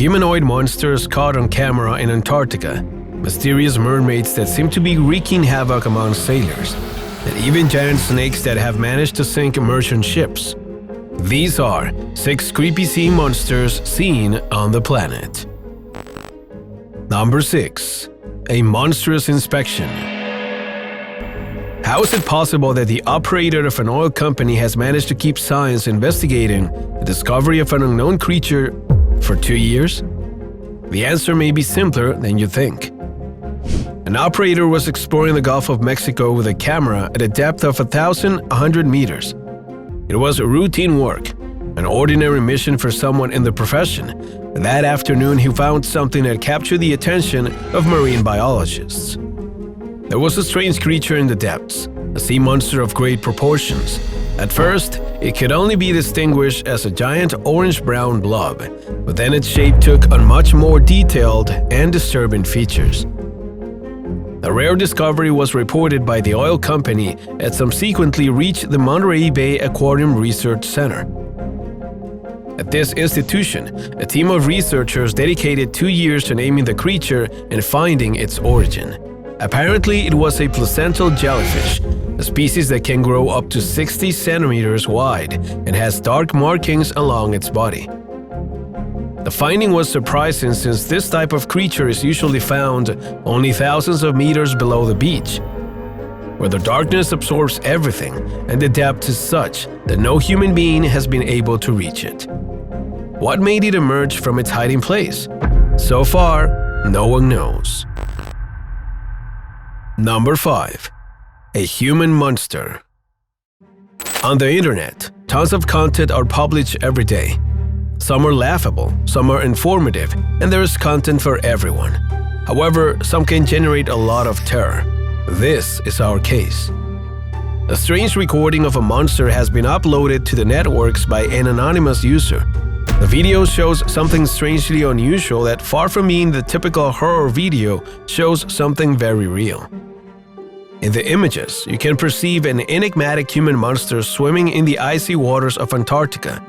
humanoid monsters caught on camera in Antarctica, mysterious mermaids that seem to be wreaking havoc among sailors, and even giant snakes that have managed to sink merchant ships. These are 6 creepy sea monsters seen on the planet. Number 6. A monstrous inspection. How is it possible that the operator of an oil company has managed to keep science investigating the discovery of an unknown creature for 2 years? The answer may be simpler than you think. An operator was exploring the Gulf of Mexico with a camera at a depth of 1,100 meters. It was routine work, an ordinary mission for someone in the profession. That afternoon, he found something that captured the attention of marine biologists. There was a strange creature in the depths, a sea monster of great proportions. At first, it could only be distinguished as a giant orange-brown blob, but then its shape took on much more detailed and disturbing features. The rare discovery was reported by the oil company and subsequently reached the Monterey Bay Aquarium Research Center. At this institution, a team of researchers dedicated 2 years to naming the creature and finding its origin. Apparently, it was a placental jellyfish, a species that can grow up to 60 centimeters wide and has dark markings along its body. The finding was surprising since this type of creature is usually found only thousands of meters below the beach, where the darkness absorbs everything and the depth is such that no human being has been able to reach it. What made it emerge from its hiding place? So far, no one knows. Number 5. A human monster. On the internet, tons of content are published every day. Some are laughable, some are informative, and there is content for everyone. However, some can generate a lot of terror. This is our case. A strange recording of a monster has been uploaded to the networks by an anonymous user. The video shows something strangely unusual that, far from being the typical horror video, shows something very real. In the images, you can perceive an enigmatic human monster swimming in the icy waters of Antarctica.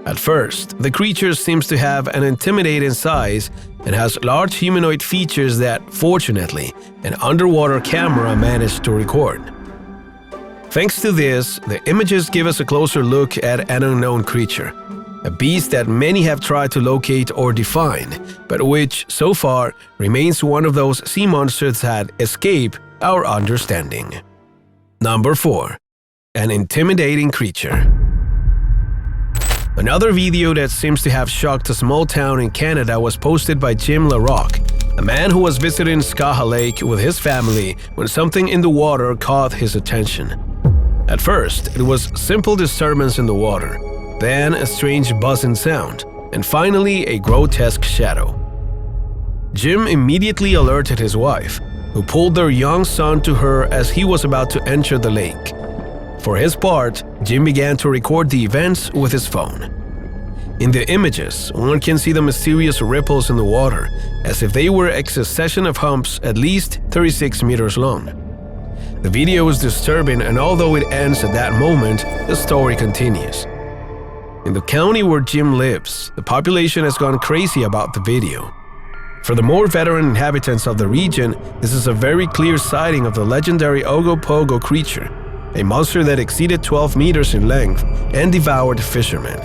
At first, the creature seems to have an intimidating size and has large humanoid features that, fortunately, an underwater camera managed to record. Thanks to this, the images give us a closer look at an unknown creature, a beast that many have tried to locate or define, but which, so far, remains one of those sea monsters that escape our understanding. Number 4. An intimidating creature. Another video that seems to have shocked a small town in Canada was posted by Jim LaRocque, a man who was visiting Skaha Lake with his family when something in the water caught his attention. At first, it was simple disturbance in the water, then a strange buzzing sound, and finally a grotesque shadow. Jim immediately alerted his wife, who pulled their young son to her as he was about to enter the lake. For his part, Jim began to record the events with his phone. In the images, one can see the mysterious ripples in the water, as if they were a succession of humps at least 36 meters long. The video is disturbing, and although it ends at that moment, the story continues. In the county where Jim lives, the population has gone crazy about the video. For the more veteran inhabitants of the region, this is a very clear sighting of the legendary Ogopogo creature, a monster that exceeded 12 meters in length and devoured fishermen.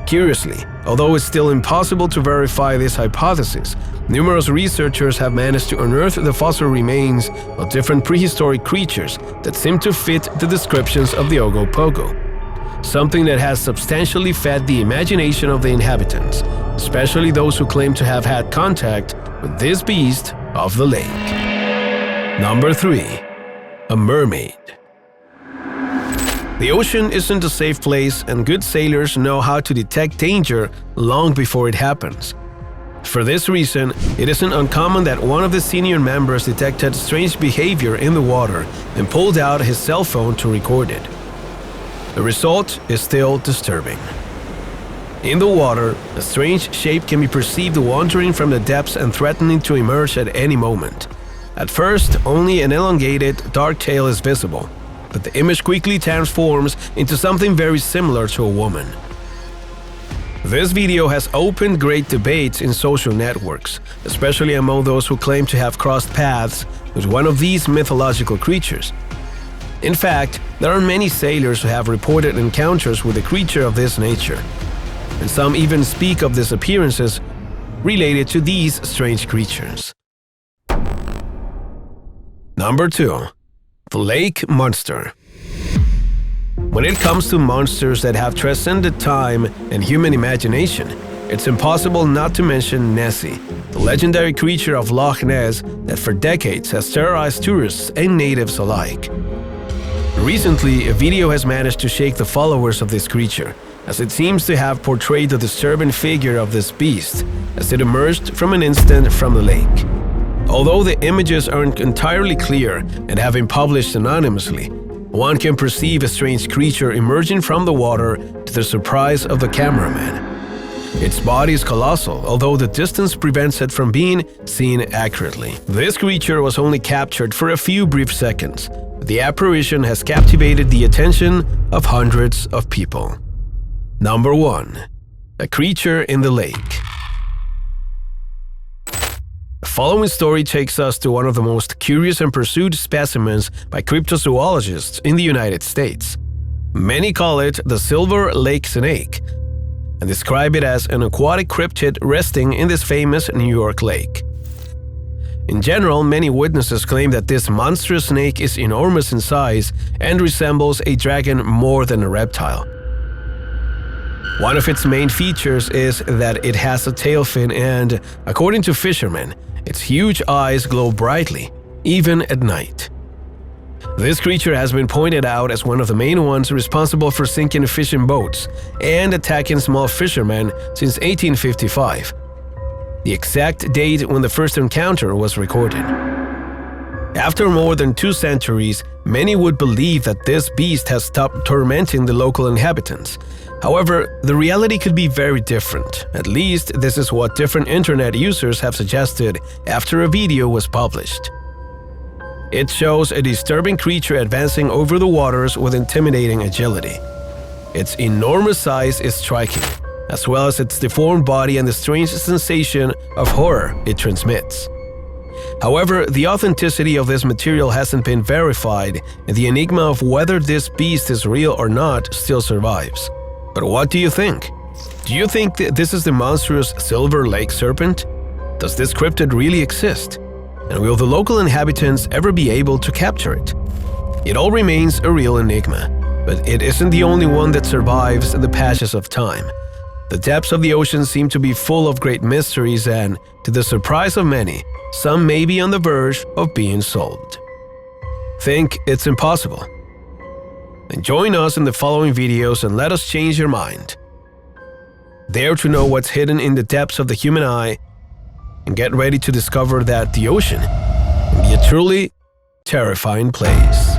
Curiously, although it's still impossible to verify this hypothesis, numerous researchers have managed to unearth the fossil remains of different prehistoric creatures that seem to fit the descriptions of the Ogopogo, something that has substantially fed the imagination of the inhabitants, especially those who claim to have had contact with this beast of the lake. Number 3. A mermaid. The ocean isn't a safe place, and good sailors know how to detect danger long before it happens. For this reason, it isn't uncommon that one of the senior members detected strange behavior in the water and pulled out his cell phone to record it. The result is still disturbing. In the water, a strange shape can be perceived wandering from the depths and threatening to emerge at any moment. At first, only an elongated, dark tail is visible, but the image quickly transforms into something very similar to a woman. This video has opened great debates in social networks, especially among those who claim to have crossed paths with one of these mythological creatures. In fact, there are many sailors who have reported encounters with a creature of this nature, and some even speak of disappearances related to these strange creatures. Number 2. Flake monster. When it comes to monsters that have transcended time and human imagination, it's impossible not to mention Nessie, the legendary creature of Loch Ness that for decades has terrorized tourists and natives alike. Recently, a video has managed to shake the followers of this creature, as it seems to have portrayed the disturbing figure of this beast as it emerged from an instant from the lake. Although the images aren't entirely clear and have been published anonymously, one can perceive a strange creature emerging from the water to the surprise of the cameraman. Its body is colossal, although the distance prevents it from being seen accurately. This creature was only captured for a few brief seconds, but the apparition has captivated the attention of hundreds of people. Number 1. A creature in the lake. The following story takes us to one of the most curious and pursued specimens by cryptozoologists in the United States. Many call it the silver lake snake and describe it as an aquatic cryptid resting in this famous New York lake. In general, many witnesses claim that this monstrous snake is enormous in size and resembles a dragon more than a reptile. One of its main features is that it has a tail fin and, according to fishermen, its huge eyes glow brightly, even at night. This creature has been pointed out as one of the main ones responsible for sinking fishing boats and attacking small fishermen since 1855, the exact date when the first encounter was recorded. After more than 2 centuries, many would believe that this beast has stopped tormenting the local inhabitants. However, the reality could be very different. At least, this is what different internet users have suggested after a video was published. It shows a disturbing creature advancing over the waters with intimidating agility. Its enormous size is striking, as well as its deformed body and the strange sensation of horror it transmits. However, the authenticity of this material hasn't been verified, and the enigma of whether this beast is real or not still survives. But what do you think? Do you think that this is the monstrous silver lake serpent? Does this cryptid really exist? And will the local inhabitants ever be able to capture it? It all remains a real enigma, but it isn't the only one that survives the passage of time. The depths of the ocean seem to be full of great mysteries and, to the surprise of many, some may be on the verge of being solved. Think it's impossible? Then join us in the following videos and let us change your mind. Dare to know what's hidden in the depths of the human eye, and get ready to discover that the ocean can be a truly terrifying place.